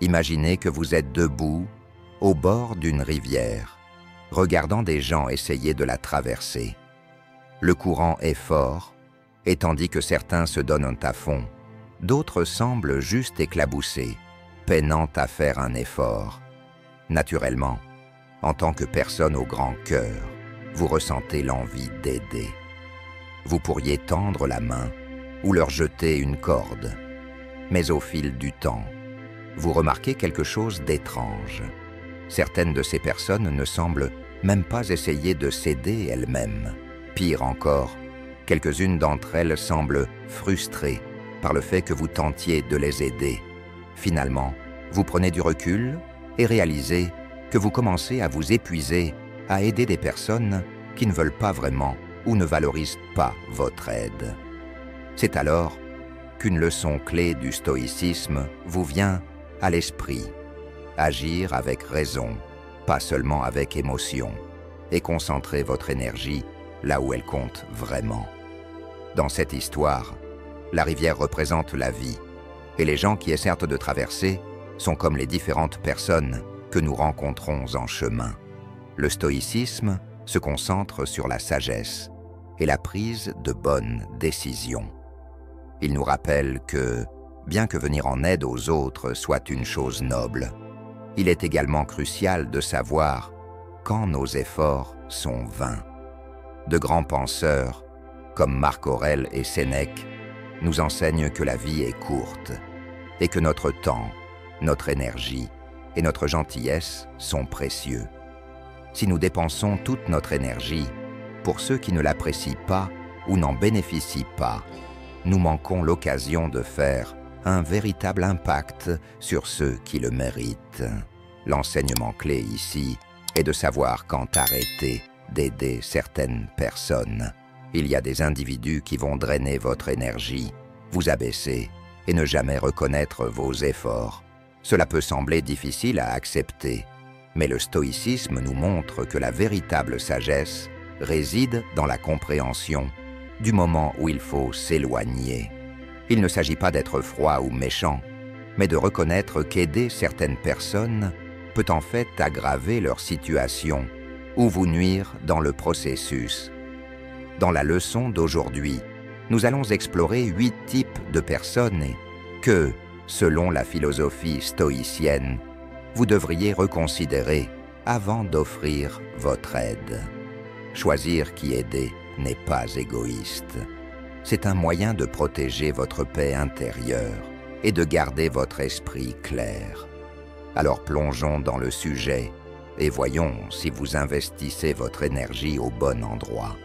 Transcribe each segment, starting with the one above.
Imaginez que vous êtes debout au bord d'une rivière, regardant des gens essayer de la traverser. Le courant est fort, et tandis que certains se donnent à fond, d'autres semblent juste éclaboussés, peinant à faire un effort. Naturellement, en tant que personne au grand cœur, vous ressentez l'envie d'aider. Vous pourriez tendre la main ou leur jeter une corde. Mais au fil du temps, vous remarquez quelque chose d'étrange. Certaines de ces personnes ne semblent même pas essayer de s'aider elles-mêmes. Pire encore, quelques-unes d'entre elles semblent frustrées par le fait que vous tentiez de les aider. Finalement, vous prenez du recul et réalisez que vous commencez à vous épuiser à aider des personnes qui ne veulent pas vraiment ou ne valorisent pas votre aide. C'est alors qu'une leçon clé du stoïcisme vous vient à l'esprit. Agir avec raison, pas seulement avec émotion, et concentrer votre énergie là où elle compte vraiment. Dans cette histoire, la rivière représente la vie, et les gens qui essaient de traverser sont comme les différentes personnes que nous rencontrons en chemin. Le stoïcisme se concentre sur la sagesse et la prise de bonnes décisions. Il nous rappelle que, bien que venir en aide aux autres soit une chose noble, il est également crucial de savoir quand nos efforts sont vains. De grands penseurs, comme Marc Aurèle et Sénèque, nous enseignent que la vie est courte et que notre temps, notre énergie et notre gentillesse sont précieux. Si nous dépensons toute notre énergie pour ceux qui ne l'apprécient pas ou n'en bénéficient pas, nous manquons l'occasion de faire un véritable impact sur ceux qui le méritent. L'enseignement clé ici est de savoir quand arrêter d'aider certaines personnes. Il y a des individus qui vont drainer votre énergie, vous abaisser et ne jamais reconnaître vos efforts. Cela peut sembler difficile à accepter, mais le stoïcisme nous montre que la véritable sagesse réside dans la compréhension du moment où il faut s'éloigner. Il ne s'agit pas d'être froid ou méchant, mais de reconnaître qu'aider certaines personnes peut en fait aggraver leur situation ou vous nuire dans le processus. Dans la leçon d'aujourd'hui, nous allons explorer 8 types de personnes que, selon la philosophie stoïcienne, vous devriez reconsidérer avant d'offrir votre aide. Choisir qui aider n'est pas égoïste. C'est un moyen de protéger votre paix intérieure et de garder votre esprit clair. Alors plongeons dans le sujet et voyons si vous investissez votre énergie au bon endroit.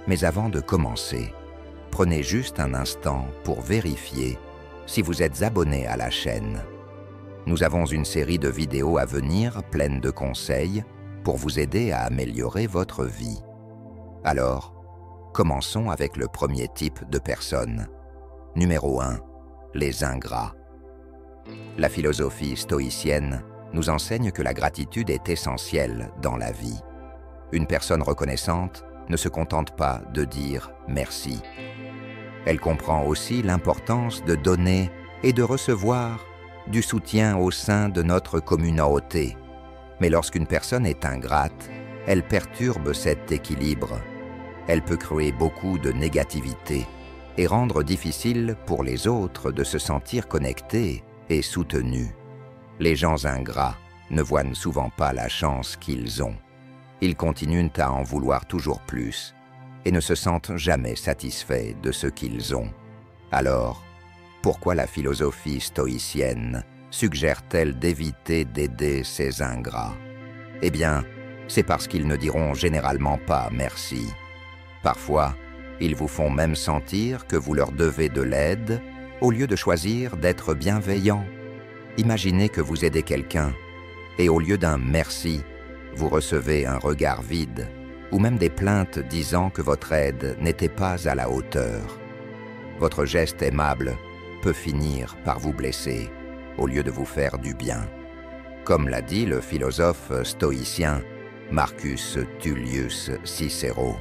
Mais avant de commencer, prenez juste un instant pour vérifier si vous êtes abonné à la chaîne. Nous avons une série de vidéos à venir pleines de conseils pour vous aider à améliorer votre vie. Alors, commençons avec le premier type de personnes. Numéro 1, les ingrats. La philosophie stoïcienne nous enseigne que la gratitude est essentielle dans la vie. Une personne reconnaissante ne se contente pas de dire merci. Elle comprend aussi l'importance de donner et de recevoir du soutien au sein de notre communauté. Mais lorsqu'une personne est ingrate, elle perturbe cet équilibre. Elle peut créer beaucoup de négativité et rendre difficile pour les autres de se sentir connectés et soutenus. Les gens ingrats ne voient souvent pas la chance qu'ils ont. Ils continuent à en vouloir toujours plus et ne se sentent jamais satisfaits de ce qu'ils ont. Alors, pourquoi la philosophie stoïcienne suggère-t-elle d'éviter d'aider ces ingrats? Eh bien, c'est parce qu'ils ne diront généralement pas merci. Parfois, ils vous font même sentir que vous leur devez de l'aide au lieu de choisir d'être bienveillant. Imaginez que vous aidez quelqu'un et au lieu d'un merci, vous recevez un regard vide ou même des plaintes disant que votre aide n'était pas à la hauteur. Votre geste aimable peut finir par vous blesser au lieu de vous faire du bien. Comme l'a dit le philosophe stoïcien Marcus Tullius Cicéro,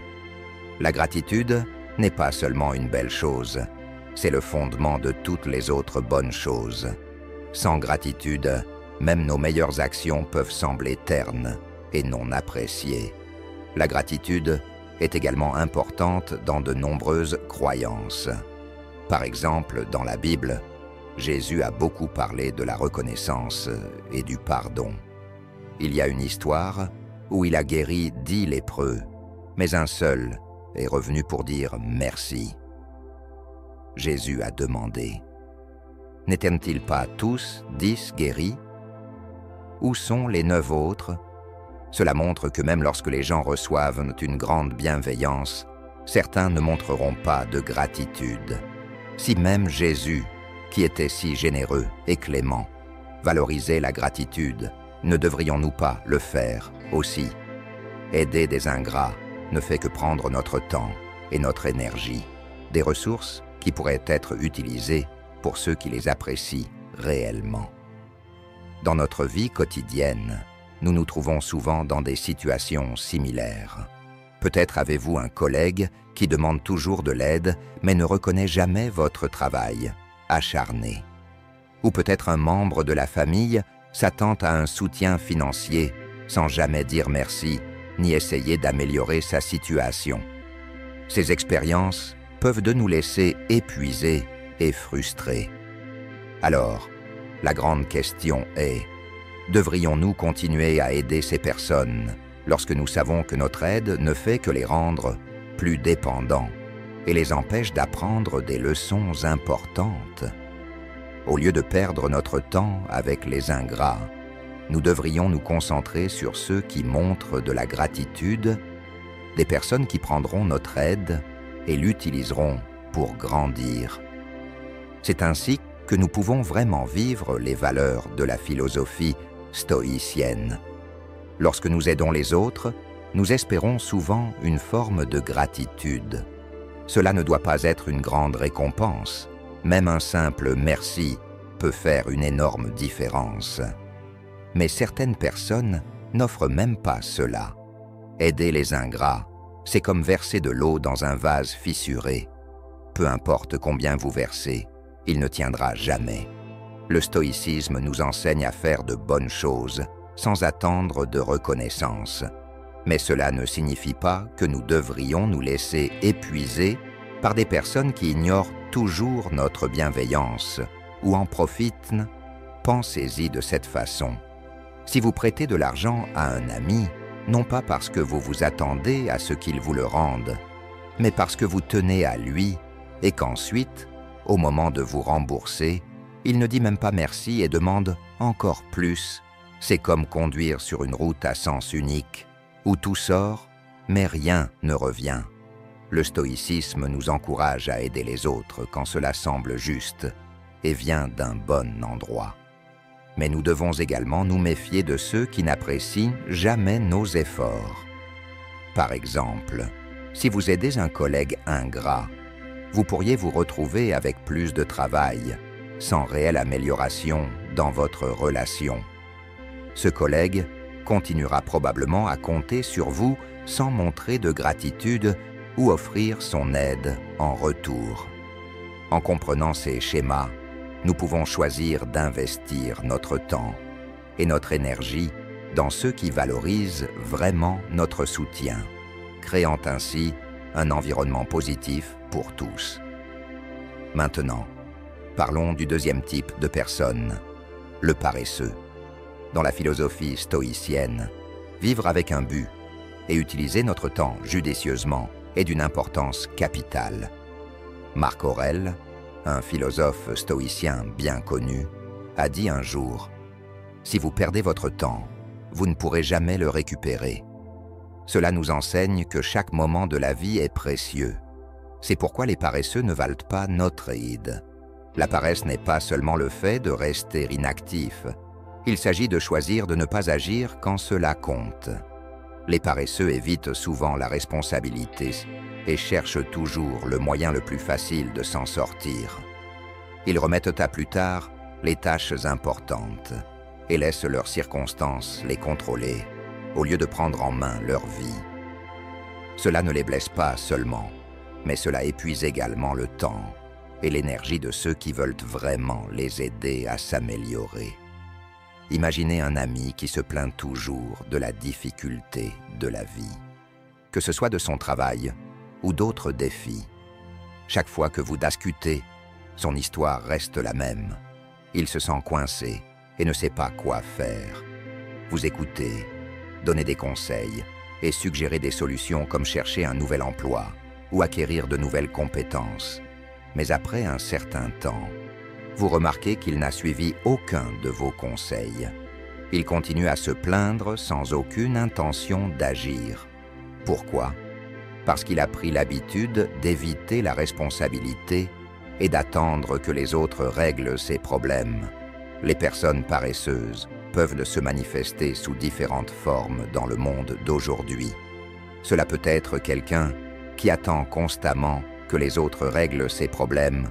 la gratitude n'est pas seulement une belle chose, c'est le fondement de toutes les autres bonnes choses. Sans gratitude, même nos meilleures actions peuvent sembler ternes et non appréciées. La gratitude est également importante dans de nombreuses croyances. Par exemple, dans la Bible, Jésus a beaucoup parlé de la reconnaissance et du pardon. Il y a une histoire où il a guéri 10 lépreux, mais un seul est revenu pour dire merci. Jésus a demandé: n'étaient-ils pas tous 10 guéris? Où sont les 9 autres? Cela montre que même lorsque les gens reçoivent une grande bienveillance, certains ne montreront pas de gratitude. Si même Jésus, qui était si généreux et clément, valorisait la gratitude, ne devrions-nous pas le faire aussi? Aider des ingrats ne fait que prendre notre temps et notre énergie, des ressources qui pourraient être utilisées pour ceux qui les apprécient réellement. Dans notre vie quotidienne, nous nous trouvons souvent dans des situations similaires. Peut-être avez-vous un collègue qui demande toujours de l'aide, mais ne reconnaît jamais votre travail acharné. Ou peut-être un membre de la famille s'attend à un soutien financier sans jamais dire merci, ni essayer d'améliorer sa situation. Ces expériences peuvent de nous laisser épuisés et frustrés. Alors, la grande question est: devrions-nous continuer à aider ces personnes lorsque nous savons que notre aide ne fait que les rendre plus dépendants et les empêche d'apprendre des leçons importantes? Au lieu de perdre notre temps avec les ingrats, nous devrions nous concentrer sur ceux qui montrent de la gratitude, des personnes qui prendront notre aide et l'utiliseront pour grandir. C'est ainsi que nous pouvons vraiment vivre les valeurs de la philosophie stoïcienne. Lorsque nous aidons les autres, nous espérons souvent une forme de gratitude. Cela ne doit pas être une grande récompense. Même un simple merci peut faire une énorme différence. Mais certaines personnes n'offrent même pas cela. Aider les ingrats, c'est comme verser de l'eau dans un vase fissuré. Peu importe combien vous versez, il ne tiendra jamais. Le stoïcisme nous enseigne à faire de bonnes choses sans attendre de reconnaissance. Mais cela ne signifie pas que nous devrions nous laisser épuiser par des personnes qui ignorent toujours notre bienveillance ou en profitent. Pensez-y de cette façon. Si vous prêtez de l'argent à un ami, non pas parce que vous vous attendez à ce qu'il vous le rende, mais parce que vous tenez à lui et qu'ensuite, au moment de vous rembourser, il ne dit même pas merci et demande encore plus. C'est comme conduire sur une route à sens unique, où tout sort, mais rien ne revient. Le stoïcisme nous encourage à aider les autres quand cela semble juste et vient d'un bon endroit. Mais nous devons également nous méfier de ceux qui n'apprécient jamais nos efforts. Par exemple, si vous aidez un collègue ingrat, vous pourriez vous retrouver avec plus de travail, sans réelle amélioration dans votre relation. Ce collègue continuera probablement à compter sur vous sans montrer de gratitude ou offrir son aide en retour. En comprenant ces schémas, nous pouvons choisir d'investir notre temps et notre énergie dans ceux qui valorisent vraiment notre soutien, créant ainsi un environnement positif pour tous. Maintenant, parlons du deuxième type de personne, le paresseux. Dans la philosophie stoïcienne, vivre avec un but et utiliser notre temps judicieusement est d'une importance capitale. Marc Aurèle, un philosophe stoïcien bien connu, a dit un jour: « Si vous perdez votre temps, vous ne pourrez jamais le récupérer. » Cela nous enseigne que chaque moment de la vie est précieux. C'est pourquoi les paresseux ne valent pas notre aide. La paresse n'est pas seulement le fait de rester inactif. Il s'agit de choisir de ne pas agir quand cela compte. Les paresseux évitent souvent la responsabilité et cherchent toujours le moyen le plus facile de s'en sortir. Ils remettent à plus tard les tâches importantes et laissent leurs circonstances les contrôler au lieu de prendre en main leur vie. Cela ne les blesse pas seulement, mais cela épuise également le temps. et l'énergie de ceux qui veulent vraiment les aider à s'améliorer. Imaginez un ami qui se plaint toujours de la difficulté de la vie, que ce soit de son travail ou d'autres défis. Chaque fois que vous discutez, son histoire reste la même. Il se sent coincé et ne sait pas quoi faire. Vous écoutez, donnez des conseils et suggérez des solutions comme chercher un nouvel emploi ou acquérir de nouvelles compétences. Mais après un certain temps, vous remarquez qu'il n'a suivi aucun de vos conseils. Il continue à se plaindre sans aucune intention d'agir. Pourquoi? Parce qu'il a pris l'habitude d'éviter la responsabilité et d'attendre que les autres règlent ses problèmes. Les personnes paresseuses peuvent se manifester sous différentes formes dans le monde d'aujourd'hui. Cela peut être quelqu'un qui attend constamment que les autres règlent ses problèmes,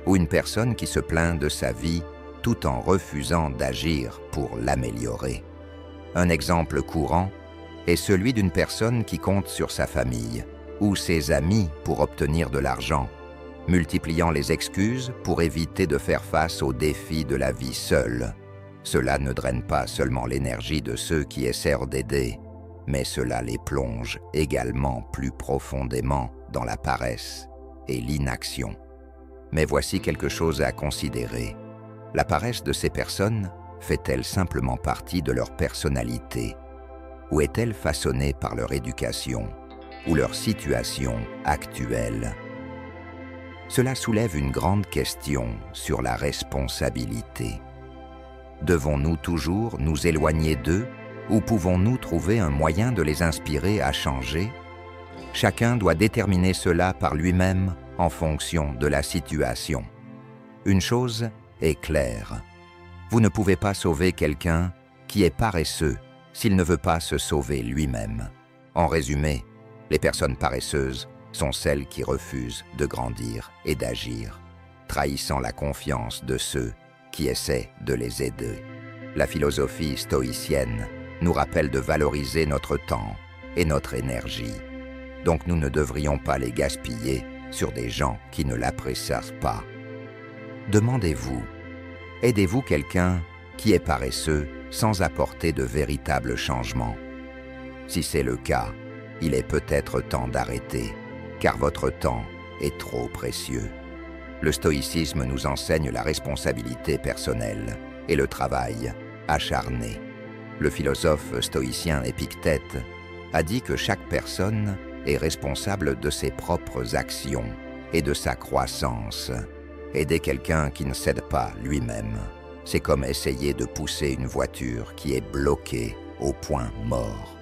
ou une personne qui se plaint de sa vie tout en refusant d'agir pour l'améliorer. Un exemple courant est celui d'une personne qui compte sur sa famille ou ses amis pour obtenir de l'argent, multipliant les excuses pour éviter de faire face aux défis de la vie seule. Cela ne draine pas seulement l'énergie de ceux qui essaient d'aider, mais cela les plonge également plus profondément dans la paresse et l'inaction. Mais voici quelque chose à considérer. La paresse de ces personnes fait-elle simplement partie de leur personnalité? Ou est-elle façonnée par leur éducation ou leur situation actuelle? Cela soulève une grande question sur la responsabilité. Devons-nous toujours nous éloigner d'eux ou pouvons-nous trouver un moyen de les inspirer à changer? Chacun doit déterminer cela par lui-même en fonction de la situation. Une chose est claire, vous ne pouvez pas sauver quelqu'un qui est paresseux s'il ne veut pas se sauver lui-même. En résumé, les personnes paresseuses sont celles qui refusent de grandir et d'agir, trahissant la confiance de ceux qui essaient de les aider. La philosophie stoïcienne nous rappelle de valoriser notre temps et notre énergie. Donc nous ne devrions pas les gaspiller sur des gens qui ne l'apprécient pas. Demandez-vous, aidez-vous quelqu'un qui est paresseux sans apporter de véritables changements? Si c'est le cas, il est peut-être temps d'arrêter, car votre temps est trop précieux. Le stoïcisme nous enseigne la responsabilité personnelle et le travail acharné. Le philosophe stoïcien Épictète a dit que chaque personne est responsable de ses propres actions et de sa croissance. Aider quelqu'un qui ne cède pas lui-même, c'est comme essayer de pousser une voiture qui est bloquée au point mort.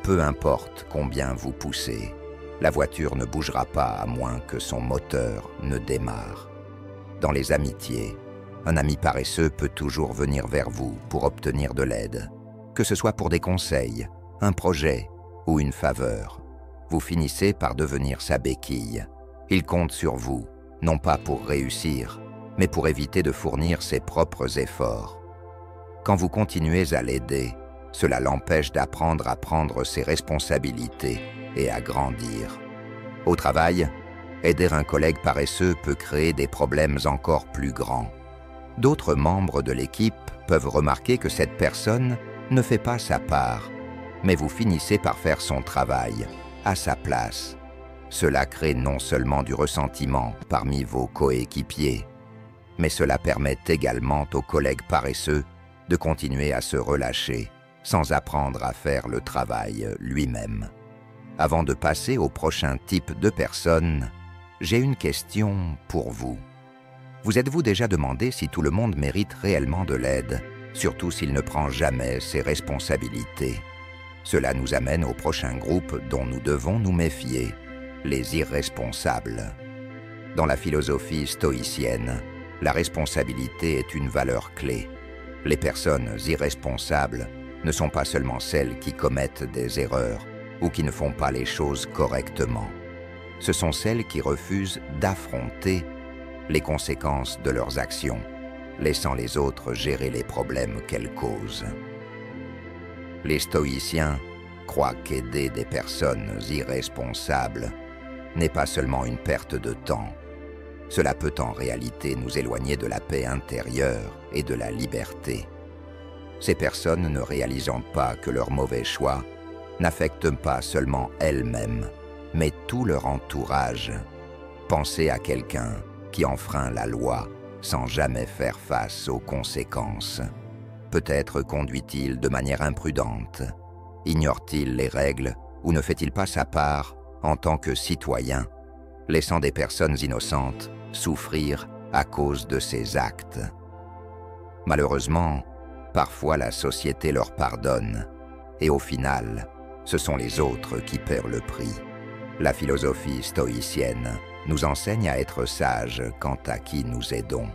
Peu importe combien vous poussez, la voiture ne bougera pas à moins que son moteur ne démarre. Dans les amitiés, un ami paresseux peut toujours venir vers vous pour obtenir de l'aide, que ce soit pour des conseils, un projet ou une faveur. Vous finissez par devenir sa béquille. Il compte sur vous, non pas pour réussir, mais pour éviter de fournir ses propres efforts. Quand vous continuez à l'aider, cela l'empêche d'apprendre à prendre ses responsabilités et à grandir. Au travail, aider un collègue paresseux peut créer des problèmes encore plus grands. D'autres membres de l'équipe peuvent remarquer que cette personne ne fait pas sa part, mais vous finissez par faire son travail à sa place. Cela crée non seulement du ressentiment parmi vos coéquipiers, mais cela permet également aux collègues paresseux de continuer à se relâcher sans apprendre à faire le travail lui-même. Avant de passer au prochain type de personne, j'ai une question pour vous. Vous êtes-vous déjà demandé si tout le monde mérite réellement de l'aide, surtout s'il ne prend jamais ses responsabilités? Cela nous amène au prochain groupe dont nous devons nous méfier, les irresponsables. Dans la philosophie stoïcienne, la responsabilité est une valeur clé. Les personnes irresponsables ne sont pas seulement celles qui commettent des erreurs ou qui ne font pas les choses correctement. Ce sont celles qui refusent d'affronter les conséquences de leurs actions, laissant les autres gérer les problèmes qu'elles causent. Les stoïciens croient qu'aider des personnes irresponsables n'est pas seulement une perte de temps, cela peut en réalité nous éloigner de la paix intérieure et de la liberté. Ces personnes ne réalisant pas que leurs mauvais choix n'affectent pas seulement elles-mêmes, mais tout leur entourage. Pensez à quelqu'un qui enfreint la loi sans jamais faire face aux conséquences. Peut-être conduit-il de manière imprudente. Ignore-t-il les règles ou ne fait-il pas sa part en tant que citoyen, laissant des personnes innocentes souffrir à cause de ses actes? Malheureusement, parfois la société leur pardonne, et au final, ce sont les autres qui paient le prix. La philosophie stoïcienne nous enseigne à être sages quant à qui nous aidons.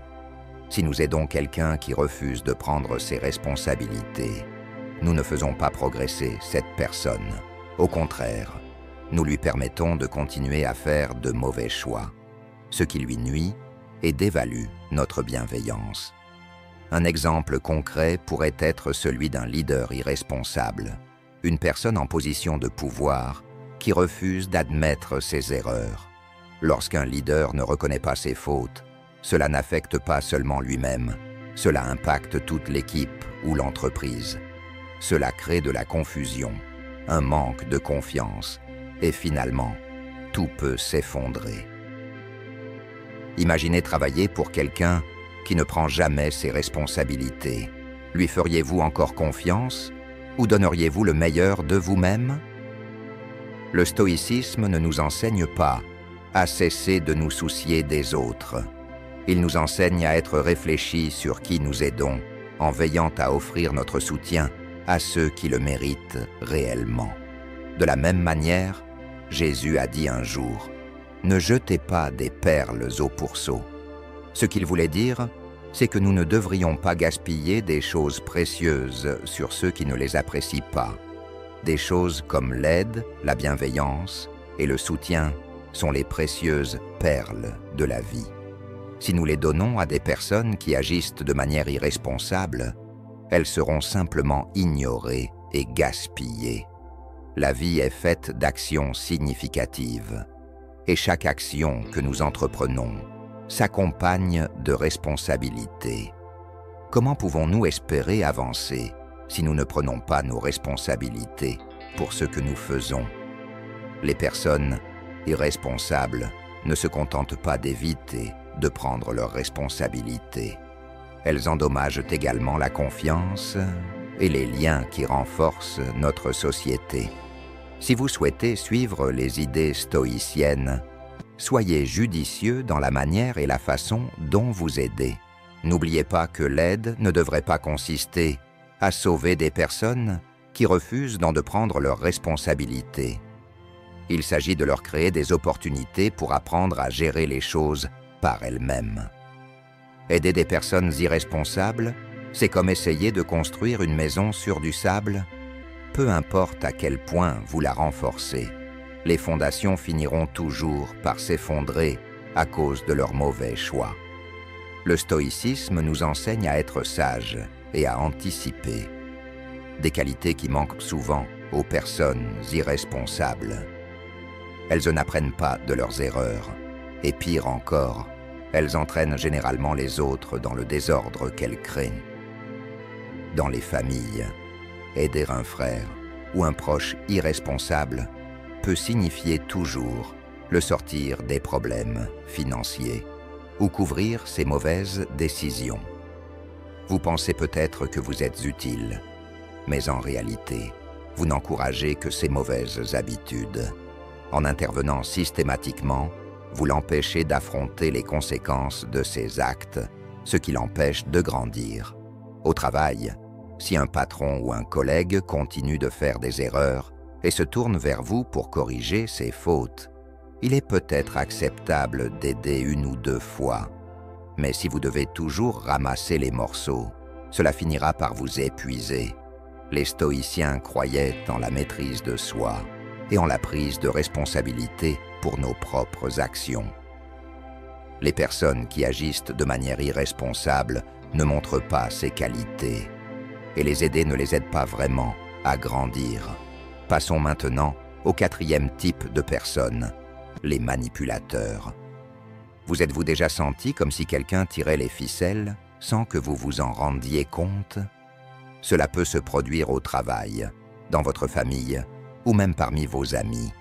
Si nous aidons quelqu'un qui refuse de prendre ses responsabilités, nous ne faisons pas progresser cette personne. Au contraire, nous lui permettons de continuer à faire de mauvais choix, ce qui lui nuit et dévalue notre bienveillance. Un exemple concret pourrait être celui d'un leader irresponsable, une personne en position de pouvoir qui refuse d'admettre ses erreurs. Lorsqu'un leader ne reconnaît pas ses fautes, cela n'affecte pas seulement lui-même, cela impacte toute l'équipe ou l'entreprise. Cela crée de la confusion, un manque de confiance, et finalement, tout peut s'effondrer. Imaginez travailler pour quelqu'un qui ne prend jamais ses responsabilités. Lui feriez-vous encore confiance ou donneriez-vous le meilleur de vous-même? Le stoïcisme ne nous enseigne pas à cesser de nous soucier des autres. Il nous enseigne à être réfléchis sur qui nous aidons, en veillant à offrir notre soutien à ceux qui le méritent réellement. De la même manière, Jésus a dit un jour « Ne jetez pas des perles au pourceau ». Ce qu'il voulait dire, c'est que nous ne devrions pas gaspiller des choses précieuses sur ceux qui ne les apprécient pas. Des choses comme l'aide, la bienveillance et le soutien sont les précieuses perles de la vie. Si nous les donnons à des personnes qui agissent de manière irresponsable, elles seront simplement ignorées et gaspillées. La vie est faite d'actions significatives, et chaque action que nous entreprenons s'accompagne de responsabilités. Comment pouvons-nous espérer avancer si nous ne prenons pas nos responsabilités pour ce que nous faisons? Les personnes irresponsables ne se contentent pas d'éviter de prendre leurs responsabilités. Elles endommagent également la confiance et les liens qui renforcent notre société. Si vous souhaitez suivre les idées stoïciennes, soyez judicieux dans la manière et la façon dont vous aidez. N'oubliez pas que l'aide ne devrait pas consister à sauver des personnes qui refusent d'en prendre leurs responsabilités. Il s'agit de leur créer des opportunités pour apprendre à gérer les choses par elles-mêmes. Aider des personnes irresponsables, c'est comme essayer de construire une maison sur du sable. Peu importe à quel point vous la renforcez, les fondations finiront toujours par s'effondrer à cause de leurs mauvais choix. Le stoïcisme nous enseigne à être sages et à anticiper, des qualités qui manquent souvent aux personnes irresponsables. Elles n'apprennent pas de leurs erreurs, et pire encore, elles entraînent généralement les autres dans le désordre qu'elles créent. Dans les familles, aider un frère ou un proche irresponsable peut signifier toujours le sortir des problèmes financiers ou couvrir ses mauvaises décisions. Vous pensez peut-être que vous êtes utile, mais en réalité, vous n'encouragez que ces mauvaises habitudes. En intervenant systématiquement, vous l'empêchez d'affronter les conséquences de ses actes, ce qui l'empêche de grandir. Au travail, si un patron ou un collègue continue de faire des erreurs et se tourne vers vous pour corriger ses fautes, il est peut-être acceptable d'aider une ou deux fois. Mais si vous devez toujours ramasser les morceaux, cela finira par vous épuiser. Les stoïciens croyaient en la maîtrise de soi et en la prise de responsabilité pour nos propres actions. Les personnes qui agissent de manière irresponsable ne montrent pas ces qualités, et les aider ne les aide pas vraiment à grandir. Passons maintenant au quatrième type de personnes, les manipulateurs. Vous êtes-vous déjà senti comme si quelqu'un tirait les ficelles sans que vous vous en rendiez compte? Cela peut se produire au travail, dans votre famille ou même parmi vos amis.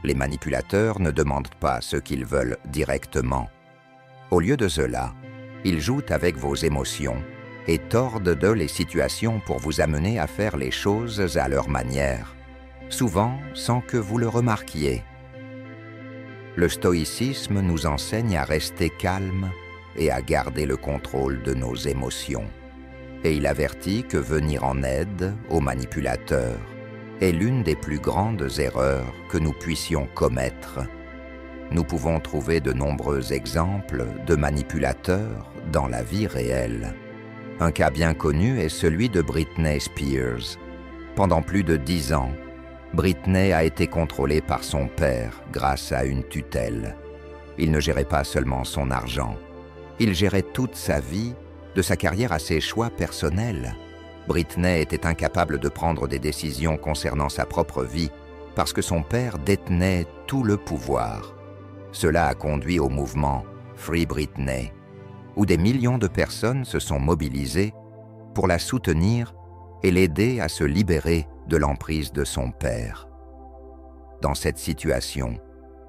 Les manipulateurs ne demandent pas ce qu'ils veulent directement. Au lieu de cela, ils jouent avec vos émotions et tordent de les situations pour vous amener à faire les choses à leur manière, souvent sans que vous le remarquiez. Le stoïcisme nous enseigne à rester calme et à garder le contrôle de nos émotions. Et il avertit que venir en aide aux manipulateurs est l'une des plus grandes erreurs que nous puissions commettre. Nous pouvons trouver de nombreux exemples de manipulateurs dans la vie réelle. Un cas bien connu est celui de Britney Spears. Pendant plus de 10 ans, Britney a été contrôlée par son père grâce à une tutelle. Il ne gérait pas seulement son argent, il gérait toute sa vie, de sa carrière à ses choix personnels. Britney était incapable de prendre des décisions concernant sa propre vie parce que son père détenait tout le pouvoir. Cela a conduit au mouvement Free Britney, où des millions de personnes se sont mobilisées pour la soutenir et l'aider à se libérer de l'emprise de son père. Dans cette situation,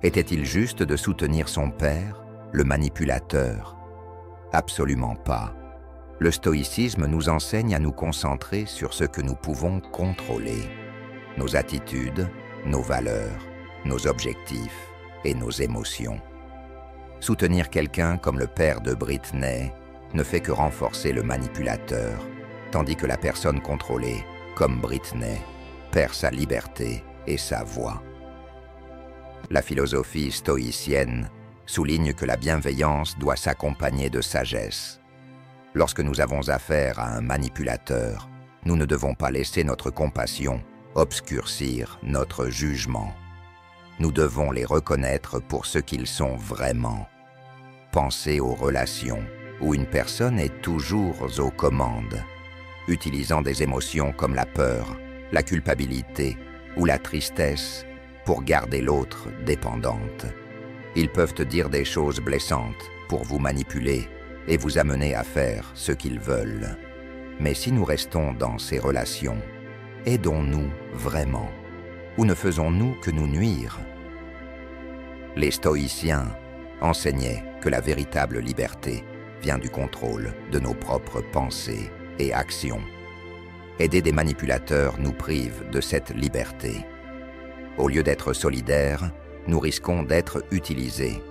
était-il juste de soutenir son père, le manipulateur? Absolument pas. Le stoïcisme nous enseigne à nous concentrer sur ce que nous pouvons contrôler: nos attitudes, nos valeurs, nos objectifs et nos émotions. Soutenir quelqu'un comme le père de Britney ne fait que renforcer le manipulateur, tandis que la personne contrôlée, comme Britney, perd sa liberté et sa voix. La philosophie stoïcienne souligne que la bienveillance doit s'accompagner de sagesse. Lorsque nous avons affaire à un manipulateur, nous ne devons pas laisser notre compassion obscurcir notre jugement. Nous devons les reconnaître pour ce qu'ils sont vraiment. Pensez aux relations où une personne est toujours aux commandes, utilisant des émotions comme la peur, la culpabilité ou la tristesse pour garder l'autre dépendante. Ils peuvent te dire des choses blessantes pour vous manipuler et vous amener à faire ce qu'ils veulent. Mais si nous restons dans ces relations, aidons-nous vraiment ou ne faisons-nous que nous nuire? Les stoïciens enseignaient que la véritable liberté vient du contrôle de nos propres pensées et actions. Aider des manipulateurs nous prive de cette liberté. Au lieu d'être solidaires, nous risquons d'être utilisés.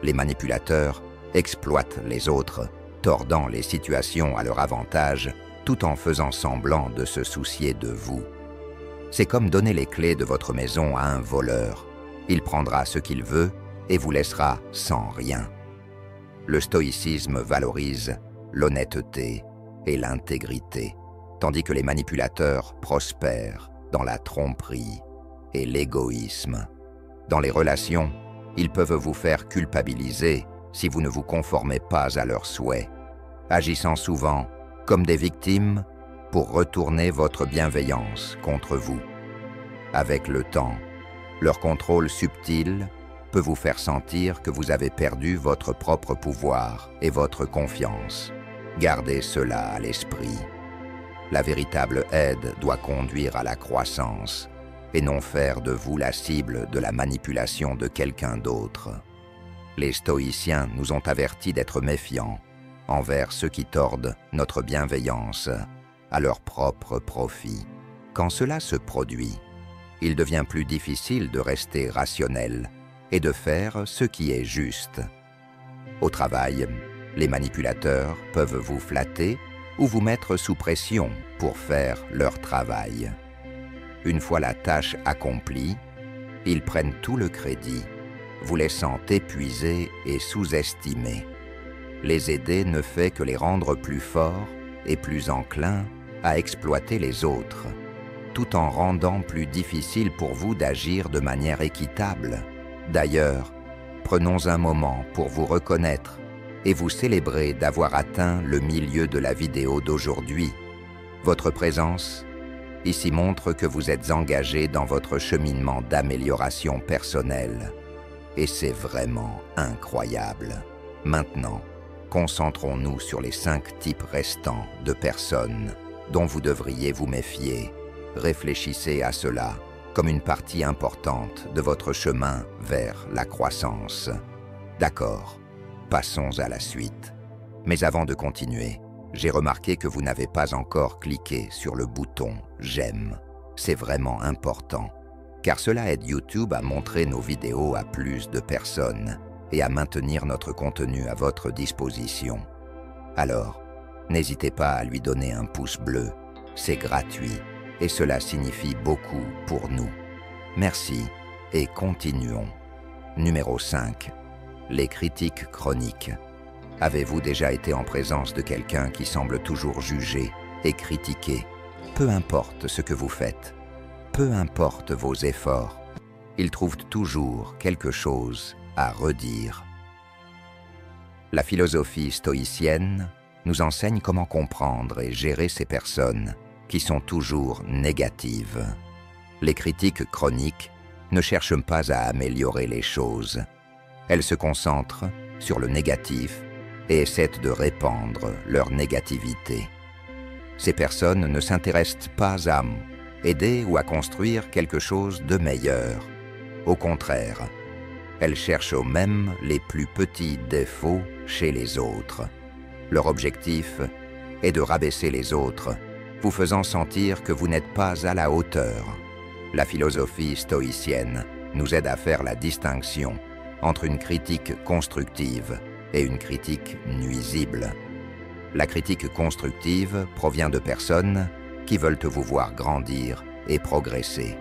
Les manipulateurs exploitent les autres, tordant les situations à leur avantage, tout en faisant semblant de se soucier de vous. C'est comme donner les clés de votre maison à un voleur. Il prendra ce qu'il veut et vous laissera sans rien. Le stoïcisme valorise l'honnêteté et l'intégrité, tandis que les manipulateurs prospèrent dans la tromperie et l'égoïsme. Dans les relations, ils peuvent vous faire culpabiliser si vous ne vous conformez pas à leurs souhaits, agissant souvent comme des victimes pour retourner votre bienveillance contre vous. Avec le temps, leur contrôle subtil peut vous faire sentir que vous avez perdu votre propre pouvoir et votre confiance. Gardez cela à l'esprit. La véritable aide doit conduire à la croissance et non faire de vous la cible de la manipulation de quelqu'un d'autre. Les stoïciens nous ont avertis d'être méfiants envers ceux qui tordent notre bienveillance à leur propre profit. Quand cela se produit, il devient plus difficile de rester rationnel et de faire ce qui est juste. Au travail, les manipulateurs peuvent vous flatter ou vous mettre sous pression pour faire leur travail. Une fois la tâche accomplie, ils prennent tout le crédit, vous laissant épuisés et sous-estimés. Les aider ne fait que les rendre plus forts et plus enclins à exploiter les autres, tout en rendant plus difficile pour vous d'agir de manière équitable. D'ailleurs, prenons un moment pour vous reconnaître et vous célébrer d'avoir atteint le milieu de la vidéo d'aujourd'hui. Votre présence ici montre que vous êtes engagé dans votre cheminement d'amélioration personnelle et c'est vraiment incroyable. Maintenant, concentrons-nous sur les 5 types restants de personnes dont vous devriez vous méfier. Réfléchissez à cela comme une partie importante de votre chemin vers la croissance. D'accord, passons à la suite. Mais avant de continuer, j'ai remarqué que vous n'avez pas encore cliqué sur le bouton « J'aime ». C'est vraiment important, car cela aide YouTube à montrer nos vidéos à plus de personnes et à maintenir notre contenu à votre disposition. Alors, n'hésitez pas à lui donner un pouce bleu, c'est gratuit et cela signifie beaucoup pour nous. Merci et continuons. Numéro 5. Les critiques chroniques. Avez-vous déjà été en présence de quelqu'un qui semble toujours juger et critiquer? Peu importe ce que vous faites, peu importe vos efforts, il trouve toujours quelque chose à redire. La philosophie stoïcienne nous enseigne comment comprendre et gérer ces personnes qui sont toujours négatives. Les critiques chroniques ne cherchent pas à améliorer les choses. Elles se concentrent sur le négatif et essaient de répandre leur négativité. Ces personnes ne s'intéressent pas à aider ou à construire quelque chose de meilleur. Au contraire, elles cherchent même les plus petits défauts chez les autres. Leur objectif est de rabaisser les autres, vous faisant sentir que vous n'êtes pas à la hauteur. La philosophie stoïcienne nous aide à faire la distinction entre une critique constructive et une critique nuisible. La critique constructive provient de personnes qui veulent vous voir grandir et progresser.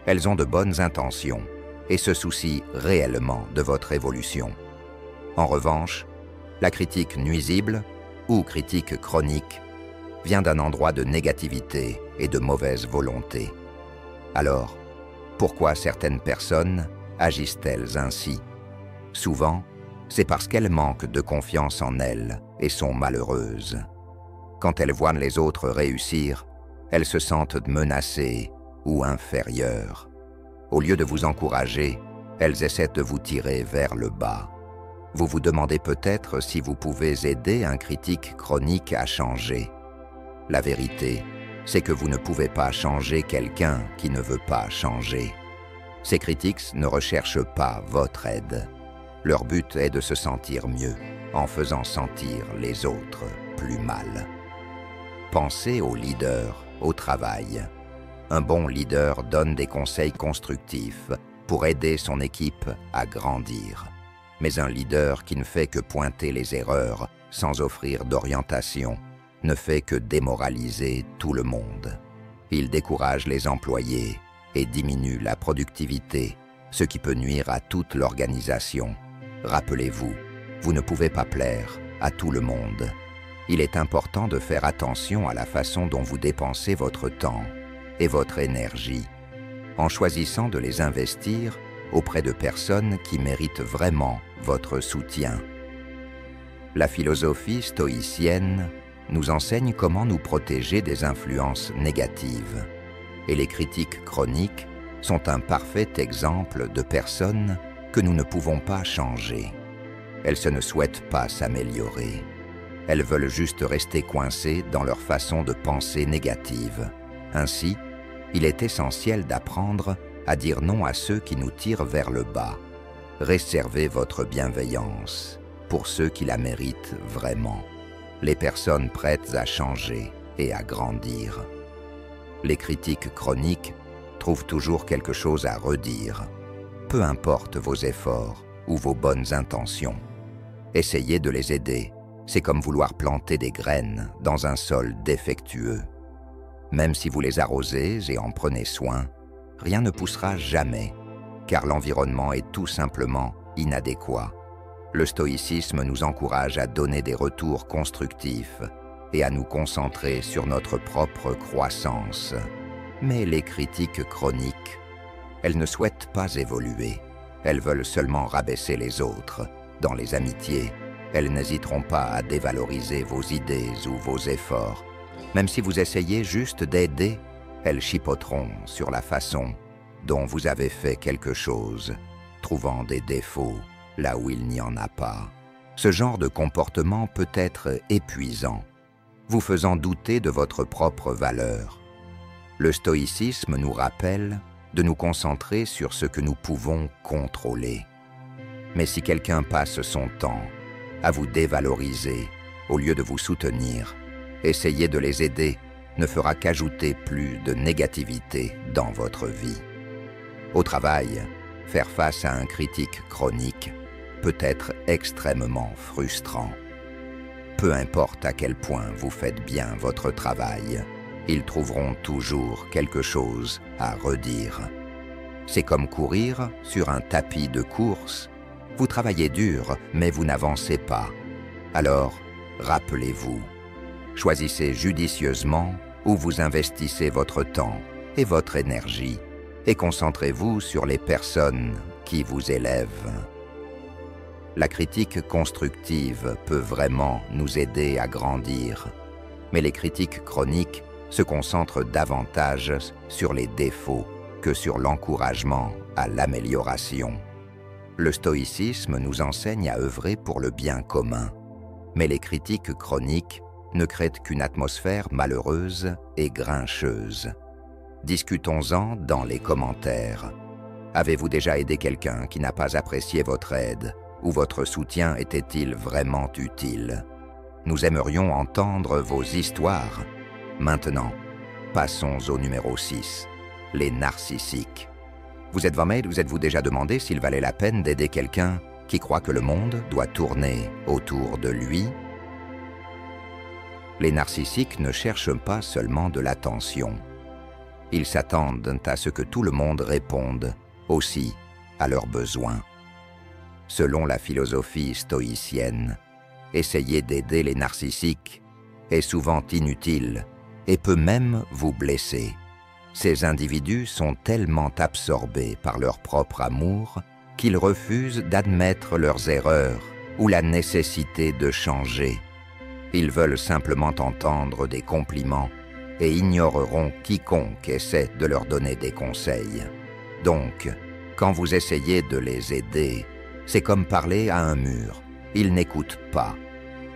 Elles ont de bonnes intentions et se soucient réellement de votre évolution. En revanche, la critique nuisible ou critique chronique vient d'un endroit de négativité et de mauvaise volonté. Alors, pourquoi certaines personnes agissent-elles ainsi? Souvent, c'est parce qu'elles manquent de confiance en elles et sont malheureuses. Quand elles voient les autres réussir, elles se sentent menacées ou inférieures. Au lieu de vous encourager, elles essaient de vous tirer vers le bas. Vous vous demandez peut-être si vous pouvez aider un critique chronique à changer. La vérité, c'est que vous ne pouvez pas changer quelqu'un qui ne veut pas changer. Ces critiques ne recherchent pas votre aide. Leur but est de se sentir mieux en faisant sentir les autres plus mal. Pensez au leader au travail. Un bon leader donne des conseils constructifs pour aider son équipe à grandir. Mais un leader qui ne fait que pointer les erreurs sans offrir d'orientation ne fait que démoraliser tout le monde. Il décourage les employés et diminue la productivité, ce qui peut nuire à toute l'organisation. Rappelez-vous, vous ne pouvez pas plaire à tout le monde. Il est important de faire attention à la façon dont vous dépensez votre temps et votre énergie, en choisissant de les investir auprès de personnes qui méritent vraiment votre soutien. La philosophie stoïcienne nous enseigne comment nous protéger des influences négatives, et les critiques chroniques sont un parfait exemple de personnes que nous ne pouvons pas changer. Elles ne souhaitent pas s'améliorer. Elles veulent juste rester coincées dans leur façon de penser négative. Ainsi, il est essentiel d'apprendre à dire non à ceux qui nous tirent vers le bas. Réservez votre bienveillance pour ceux qui la méritent vraiment, les personnes prêtes à changer et à grandir. Les critiques chroniques trouvent toujours quelque chose à redire, peu importe vos efforts ou vos bonnes intentions. Essayez de les aider, c'est comme vouloir planter des graines dans un sol défectueux. Même si vous les arrosez et en prenez soin, rien ne poussera jamais, car l'environnement est tout simplement inadéquat. Le stoïcisme nous encourage à donner des retours constructifs et à nous concentrer sur notre propre croissance. Mais les critiques chroniques, elles ne souhaitent pas évoluer. Elles veulent seulement rabaisser les autres. Dans les amitiés, elles n'hésiteront pas à dévaloriser vos idées ou vos efforts. Même si vous essayez juste d'aider, elles chipoteront sur la façon dont vous avez fait quelque chose. trouvant des défauts là où il n'y en a pas. Ce genre de comportement peut être épuisant, vous faisant douter de votre propre valeur. Le stoïcisme nous rappelle de nous concentrer sur ce que nous pouvons contrôler. Mais si quelqu'un passe son temps à vous dévaloriser au lieu de vous soutenir, essayer de les aider ne fera qu'ajouter plus de négativité dans votre vie. Au travail, faire face à un critique chronique peut être extrêmement frustrant. Peu importe à quel point vous faites bien votre travail, ils trouveront toujours quelque chose à redire. C'est comme courir sur un tapis de course. Vous travaillez dur, mais vous n'avancez pas. Alors, rappelez-vous, choisissez judicieusement où vous investissez votre temps et votre énergie et concentrez-vous sur les personnes qui vous élèvent. La critique constructive peut vraiment nous aider à grandir, mais les critiques chroniques se concentrent davantage sur les défauts que sur l'encouragement à l'amélioration. Le stoïcisme nous enseigne à œuvrer pour le bien commun, mais les critiques chroniques ne créent qu'une atmosphère malheureuse et grincheuse. Discutons-en dans les commentaires. Avez-vous déjà aidé quelqu'un qui n'a pas apprécié votre aide, ou votre soutien était-il vraiment utile? Nous aimerions entendre vos histoires. Maintenant, passons au numéro 6, les narcissiques. Vous êtes-vous déjà demandé s'il valait la peine d'aider quelqu'un qui croit que le monde doit tourner autour de lui? Les narcissiques ne cherchent pas seulement de l'attention. Ils s'attendent à ce que tout le monde réponde aussi à leurs besoins. Selon la philosophie stoïcienne, essayer d'aider les narcissiques est souvent inutile et peut même vous blesser. Ces individus sont tellement absorbés par leur propre amour qu'ils refusent d'admettre leurs erreurs ou la nécessité de changer. Ils veulent simplement entendre des compliments et ignoreront quiconque essaie de leur donner des conseils. Donc, quand vous essayez de les aider, c'est comme parler à un mur. Ils n'écoutent pas.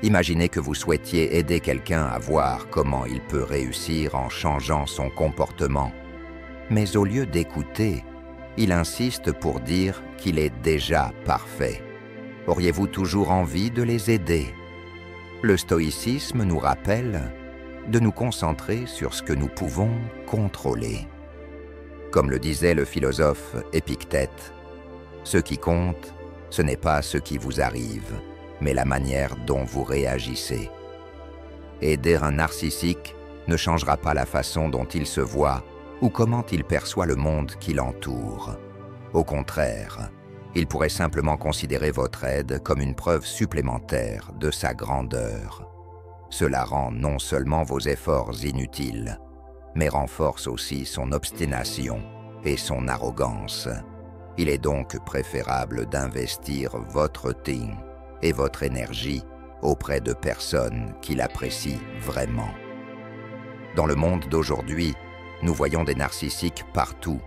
Imaginez que vous souhaitiez aider quelqu'un à voir comment il peut réussir en changeant son comportement. Mais au lieu d'écouter, il insiste pour dire qu'il est déjà parfait. Auriez-vous toujours envie de les aider? Le stoïcisme nous rappelle de nous concentrer sur ce que nous pouvons contrôler. Comme le disait le philosophe Épictète, ce qui compte, ce n'est pas ce qui vous arrive, mais la manière dont vous réagissez. Aider un narcissique ne changera pas la façon dont il se voit ou comment il perçoit le monde qui l'entoure. Au contraire, il pourrait simplement considérer votre aide comme une preuve supplémentaire de sa grandeur. Cela rend non seulement vos efforts inutiles, mais renforce aussi son obstination et son arrogance. Il est donc préférable d'investir votre temps et votre énergie auprès de personnes qui l'apprécient vraiment. Dans le monde d'aujourd'hui, nous voyons des narcissiques partout,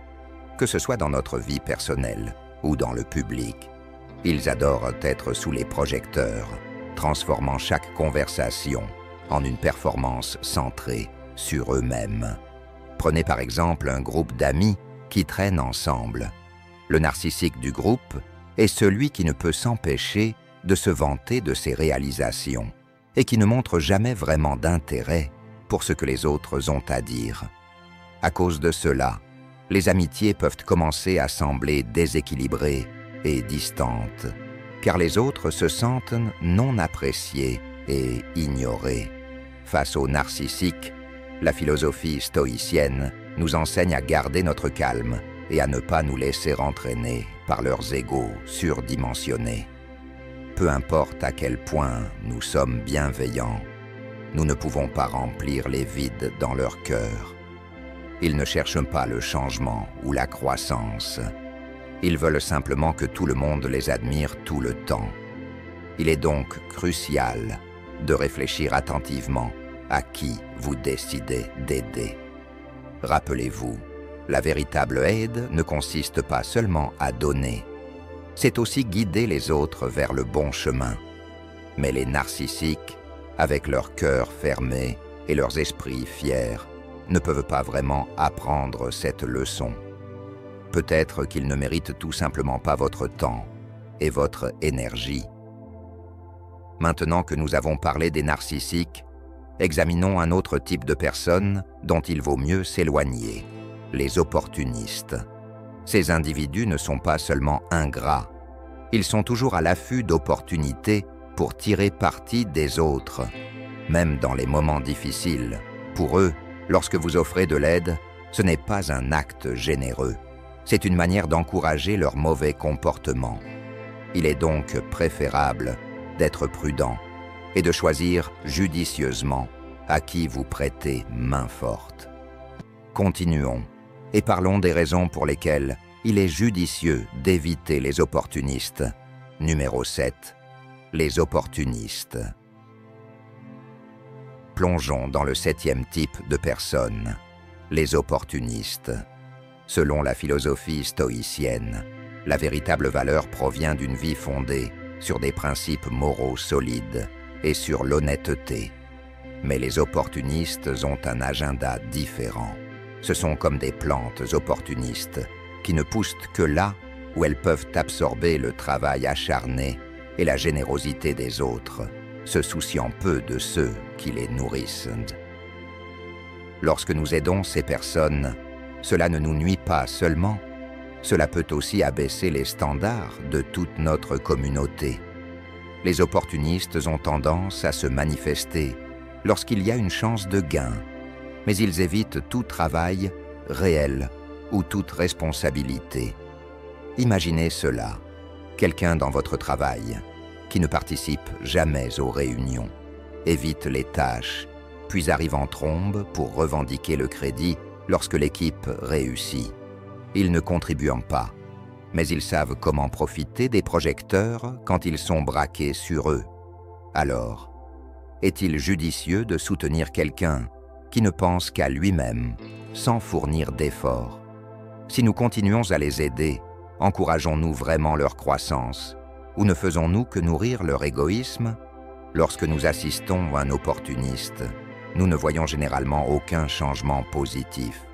que ce soit dans notre vie personnelle ou dans le public. Ils adorent être sous les projecteurs, transformant chaque conversation en une performance centrée sur eux-mêmes. Prenez par exemple un groupe d'amis qui traînent ensemble. Le narcissique du groupe est celui qui ne peut s'empêcher de se vanter de ses réalisations et qui ne montre jamais vraiment d'intérêt pour ce que les autres ont à dire. À cause de cela, les amitiés peuvent commencer à sembler déséquilibrées et distantes, car les autres se sentent non appréciés et ignorés. Face aux narcissiques, la philosophie stoïcienne nous enseigne à garder notre calme et à ne pas nous laisser entraîner par leurs égos surdimensionnés. Peu importe à quel point nous sommes bienveillants, nous ne pouvons pas remplir les vides dans leur cœur. Ils ne cherchent pas le changement ou la croissance. Ils veulent simplement que tout le monde les admire tout le temps. Il est donc crucial de réfléchir attentivement à qui vous décidez d'aider. Rappelez-vous, la véritable aide ne consiste pas seulement à donner, c'est aussi guider les autres vers le bon chemin. Mais les narcissiques, avec leur cœur fermé et leurs esprits fiers, ne peuvent pas vraiment apprendre cette leçon. Peut-être qu'ils ne méritent tout simplement pas votre temps et votre énergie. Maintenant que nous avons parlé des narcissiques, examinons un autre type de personnes dont il vaut mieux s'éloigner, les opportunistes. Ces individus ne sont pas seulement ingrats, ils sont toujours à l'affût d'opportunités pour tirer parti des autres. Même dans les moments difficiles, pour eux, lorsque vous offrez de l'aide, ce n'est pas un acte généreux. C'est une manière d'encourager leur mauvais comportement. Il est donc préférable d'être prudent et de choisir judicieusement à qui vous prêtez main forte. Continuons et parlons des raisons pour lesquelles il est judicieux d'éviter les opportunistes. Numéro 7. Les opportunistes. Plongeons dans le 7e type de personnes, les opportunistes. Selon la philosophie stoïcienne, la véritable valeur provient d'une vie fondée sur des principes moraux solides et sur l'honnêteté. Mais les opportunistes ont un agenda différent. Ce sont comme des plantes opportunistes qui ne poussent que là où elles peuvent absorber le travail acharné et la générosité des autres, se souciant peu de ceux qui les nourrissent. Lorsque nous aidons ces personnes, cela ne nous nuit pas seulement, cela peut aussi abaisser les standards de toute notre communauté. Les opportunistes ont tendance à se manifester lorsqu'il y a une chance de gain, mais ils évitent tout travail réel ou toute responsabilité. Imaginez cela, quelqu'un dans votre travail qui ne participe jamais aux réunions, évite les tâches, puis arrive en trombe pour revendiquer le crédit lorsque l'équipe réussit. Ils ne contribuent pas, mais ils savent comment profiter des projecteurs quand ils sont braqués sur eux. Alors, est-il judicieux de soutenir quelqu'un qui ne pense qu'à lui-même, sans fournir d'efforts? Si nous continuons à les aider, encourageons-nous vraiment leur croissance, ou ne faisons-nous que nourrir leur égoïsme? Lorsque nous assistons à un opportuniste, nous ne voyons généralement aucun changement positif.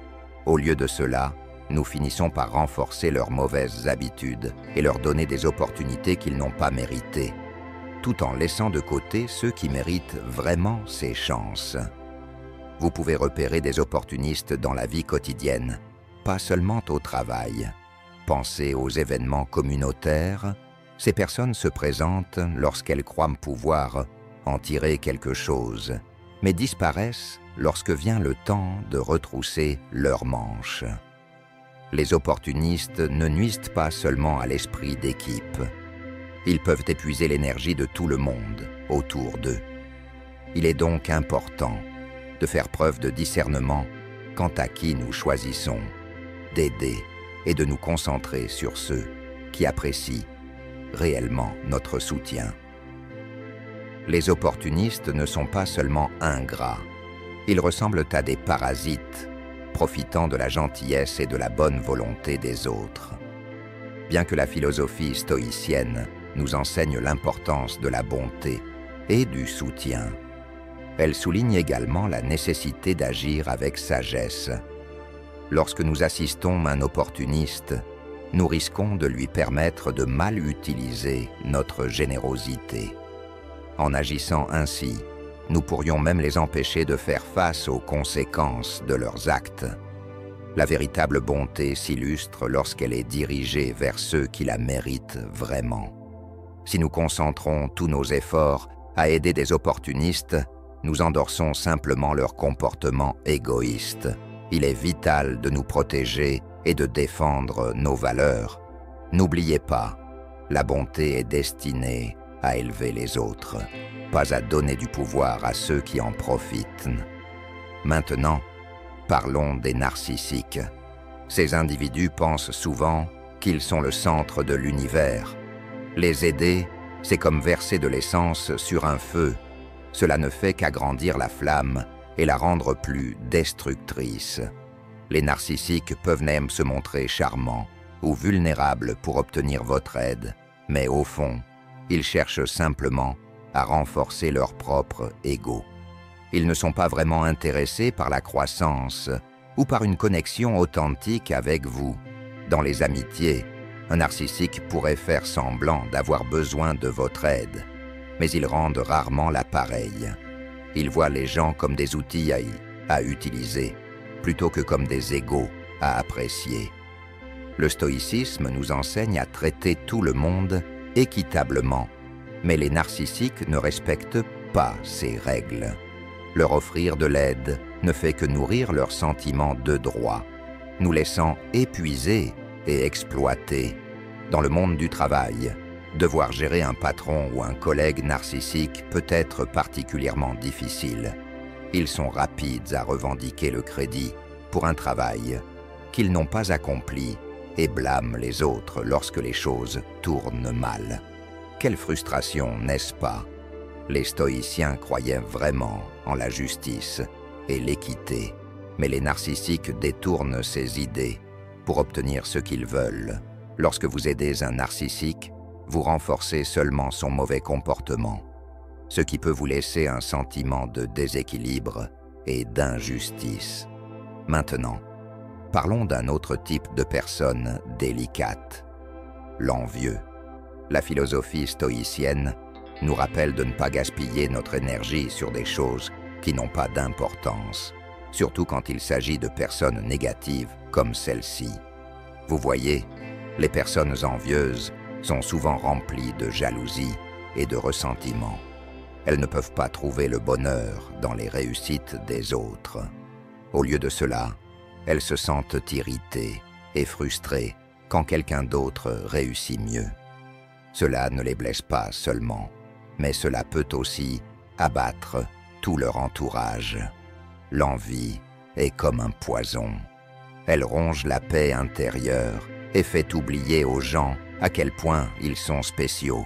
Au lieu de cela, nous finissons par renforcer leurs mauvaises habitudes et leur donner des opportunités qu'ils n'ont pas méritées, tout en laissant de côté ceux qui méritent vraiment ces chances. Vous pouvez repérer des opportunistes dans la vie quotidienne, pas seulement au travail. Pensez aux événements communautaires. Ces personnes se présentent lorsqu'elles croient pouvoir en tirer quelque chose, mais disparaissent lorsque vient le temps de retrousser leurs manches. Les opportunistes ne nuisent pas seulement à l'esprit d'équipe. Ils peuvent épuiser l'énergie de tout le monde autour d'eux. Il est donc important de faire preuve de discernement quant à qui nous choisissons, d'aider et de nous concentrer sur ceux qui apprécient réellement notre soutien. Les opportunistes ne sont pas seulement ingrats, ils ressemblent à des parasites, profitant de la gentillesse et de la bonne volonté des autres. Bien que la philosophie stoïcienne nous enseigne l'importance de la bonté et du soutien, elle souligne également la nécessité d'agir avec sagesse. Lorsque nous assistons à un opportuniste, nous risquons de lui permettre de mal utiliser notre générosité. En agissant ainsi, nous pourrions même les empêcher de faire face aux conséquences de leurs actes. La véritable bonté s'illustre lorsqu'elle est dirigée vers ceux qui la méritent vraiment. Si nous concentrons tous nos efforts à aider des opportunistes, nous endossons simplement leur comportement égoïste. Il est vital de nous protéger et de défendre nos valeurs. N'oubliez pas, la bonté est destinée à élever les autres, pas à donner du pouvoir à ceux qui en profitent. Maintenant, parlons des narcissiques. Ces individus pensent souvent qu'ils sont le centre de l'univers. Les aider, c'est comme verser de l'essence sur un feu. Cela ne fait qu'agrandir la flamme et la rendre plus destructrice. Les narcissiques peuvent même se montrer charmants ou vulnérables pour obtenir votre aide, mais au fond, ils cherchent simplement à renforcer leur propre ego. Ils ne sont pas vraiment intéressés par la croissance ou par une connexion authentique avec vous. Dans les amitiés, un narcissique pourrait faire semblant d'avoir besoin de votre aide, mais ils rendent rarement l'appareil. Ils voient les gens comme des outils à utiliser, plutôt que comme des égaux à apprécier. Le stoïcisme nous enseigne à traiter tout le monde équitablement, mais les narcissiques ne respectent pas ces règles. Leur offrir de l'aide ne fait que nourrir leur sentiment de droit, nous laissant épuisés et exploités. Dans le monde du travail, devoir gérer un patron ou un collègue narcissique peut être particulièrement difficile. Ils sont rapides à revendiquer le crédit pour un travail qu'ils n'ont pas accompli et blâment les autres lorsque les choses tournent mal. Quelle frustration, n'est-ce pas? Les stoïciens croyaient vraiment en la justice et l'équité, mais les narcissiques détournent ces idées pour obtenir ce qu'ils veulent. Lorsque vous aidez un narcissique, vous renforcez seulement son mauvais comportement, ce qui peut vous laisser un sentiment de déséquilibre et d'injustice. Maintenant, parlons d'un autre type de personne délicate, l'envieux. La philosophie stoïcienne nous rappelle de ne pas gaspiller notre énergie sur des choses qui n'ont pas d'importance, surtout quand il s'agit de personnes négatives comme celle-ci. Vous voyez, les personnes envieuses sont souvent remplies de jalousie et de ressentiment. Elles ne peuvent pas trouver le bonheur dans les réussites des autres. Au lieu de cela, elles se sentent irritées et frustrées quand quelqu'un d'autre réussit mieux. Cela ne les blesse pas seulement, mais cela peut aussi abattre tout leur entourage. L'envie est comme un poison. Elle ronge la paix intérieure et fait oublier aux gens à quel point ils sont spéciaux,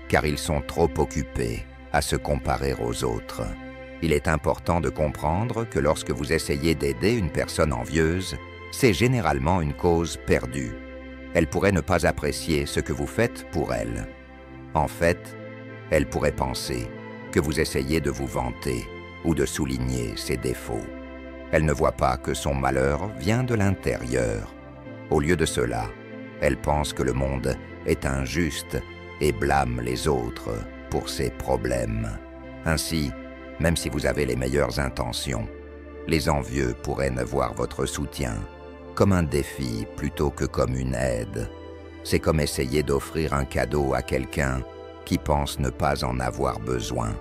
car ils sont trop occupés à se comparer aux autres. Il est important de comprendre que lorsque vous essayez d'aider une personne envieuse, c'est généralement une cause perdue. Elle pourrait ne pas apprécier ce que vous faites pour elle. En fait, elle pourrait penser que vous essayez de vous vanter ou de souligner ses défauts. Elle ne voit pas que son malheur vient de l'intérieur. Au lieu de cela, elle pense que le monde est injuste et blâme les autres pour ses problèmes. Ainsi, même si vous avez les meilleures intentions, les envieux pourraient ne voir votre soutien comme un défi plutôt que comme une aide. C'est comme essayer d'offrir un cadeau à quelqu'un qui pense ne pas en avoir besoin.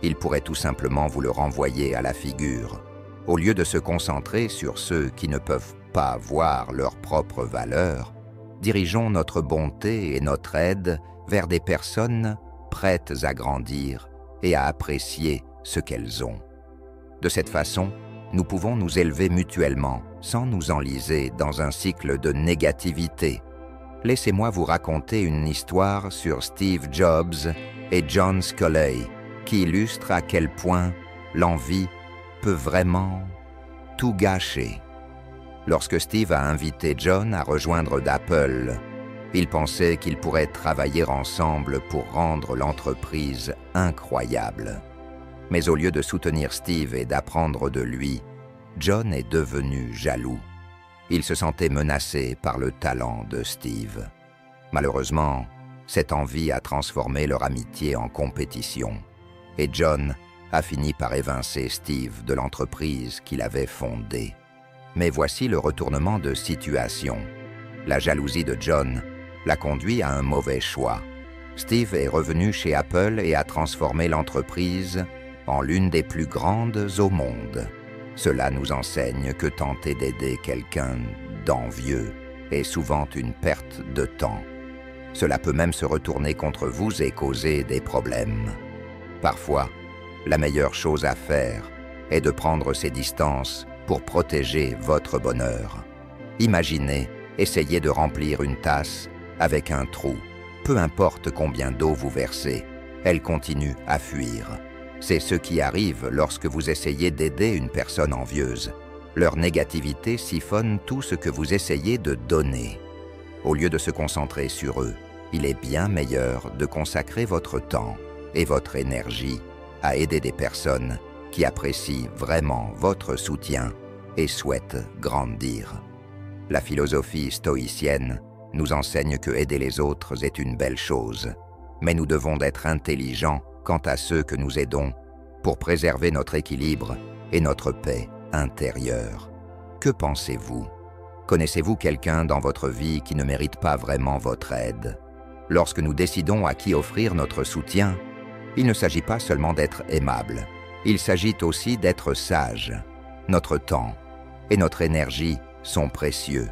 Il pourrait tout simplement vous le renvoyer à la figure. Au lieu de se concentrer sur ceux qui ne peuvent pas voir leur propre valeur, dirigeons notre bonté et notre aide vers des personnes prêtes à grandir et à apprécier ce qu'elles ont. De cette façon, nous pouvons nous élever mutuellement sans nous enliser dans un cycle de négativité. Laissez-moi vous raconter une histoire sur Steve Jobs et John Sculley qui illustre à quel point l'envie peut vraiment tout gâcher. Lorsque Steve a invité John à rejoindre d'Apple, il pensait qu'ils pourraient travailler ensemble pour rendre l'entreprise incroyable. Mais au lieu de soutenir Steve et d'apprendre de lui, John est devenu jaloux. Il se sentait menacé par le talent de Steve. Malheureusement, cette envie a transformé leur amitié en compétition, et John a fini par évincer Steve de l'entreprise qu'il avait fondée. Mais voici le retournement de situation. La jalousie de John l'a conduit à un mauvais choix. Steve est revenu chez Apple et a transformé l'entreprise en l'une des plus grandes au monde. Cela nous enseigne que tenter d'aider quelqu'un d'envieux est souvent une perte de temps. Cela peut même se retourner contre vous et causer des problèmes. Parfois, la meilleure chose à faire est de prendre ses distances pour protéger votre bonheur. Imaginez, essayez de remplir une tasse avec un trou. Peu importe combien d'eau vous versez, elle continue à fuir. C'est ce qui arrive lorsque vous essayez d'aider une personne envieuse. Leur négativité siphonne tout ce que vous essayez de donner. Au lieu de se concentrer sur eux, il est bien meilleur de consacrer votre temps et votre énergie à aider des personnes qui apprécient vraiment votre soutien et souhaitent grandir. La philosophie stoïcienne nous enseigne que aider les autres est une belle chose, mais nous devons être intelligents quant à ceux que nous aidons pour préserver notre équilibre et notre paix intérieure. Que pensez-vous? Connaissez-vous quelqu'un dans votre vie qui ne mérite pas vraiment votre aide? Lorsque nous décidons à qui offrir notre soutien, il ne s'agit pas seulement d'être aimable, il s'agit aussi d'être sage. Notre temps et notre énergie sont précieux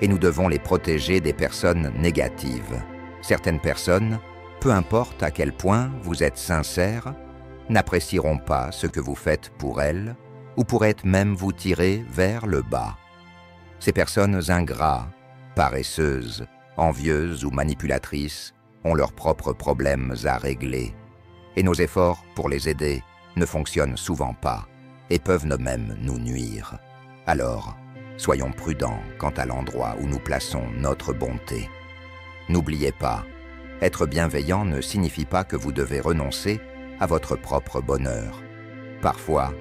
et nous devons les protéger des personnes négatives. Certaines personnes, peu importe à quel point vous êtes sincère, n'apprécieront pas ce que vous faites pour elles ou pourraient même vous tirer vers le bas. Ces personnes ingrats, paresseuses, envieuses ou manipulatrices ont leurs propres problèmes à régler et nos efforts pour les aider ne fonctionnent souvent pas et peuvent même nous nuire. Alors, soyons prudents quant à l'endroit où nous plaçons notre bonté. N'oubliez pas, être bienveillant ne signifie pas que vous devez renoncer à votre propre bonheur. Parfois,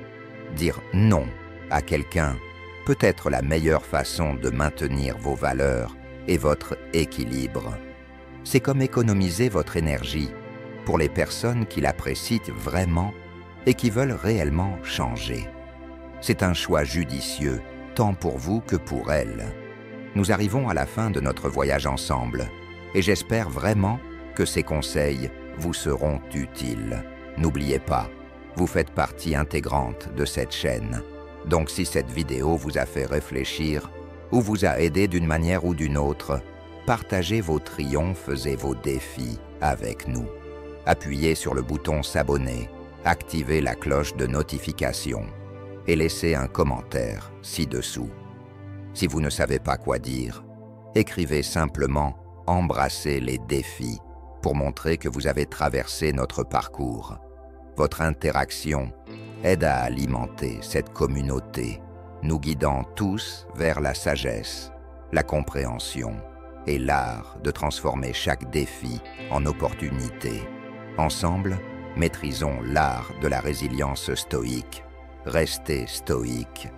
dire non à quelqu'un peut être la meilleure façon de maintenir vos valeurs et votre équilibre. C'est comme économiser votre énergie pour les personnes qui l'apprécient vraiment et qui veulent réellement changer. C'est un choix judicieux, tant pour vous que pour elles. Nous arrivons à la fin de notre voyage ensemble et j'espère vraiment que ces conseils vous seront utiles. N'oubliez pas, vous faites partie intégrante de cette chaîne. Donc si cette vidéo vous a fait réfléchir ou vous a aidé d'une manière ou d'une autre, partagez vos triomphes et vos défis avec nous. Appuyez sur le bouton s'abonner, activez la cloche de notification et laissez un commentaire ci-dessous. Si vous ne savez pas quoi dire, écrivez simplement « Embrassez les défis » pour montrer que vous avez traversé notre parcours. Votre interaction aide à alimenter cette communauté, nous guidant tous vers la sagesse, la compréhension et l'art de transformer chaque défi en opportunité. Ensemble, maîtrisons l'art de la résilience stoïque. Restez stoïque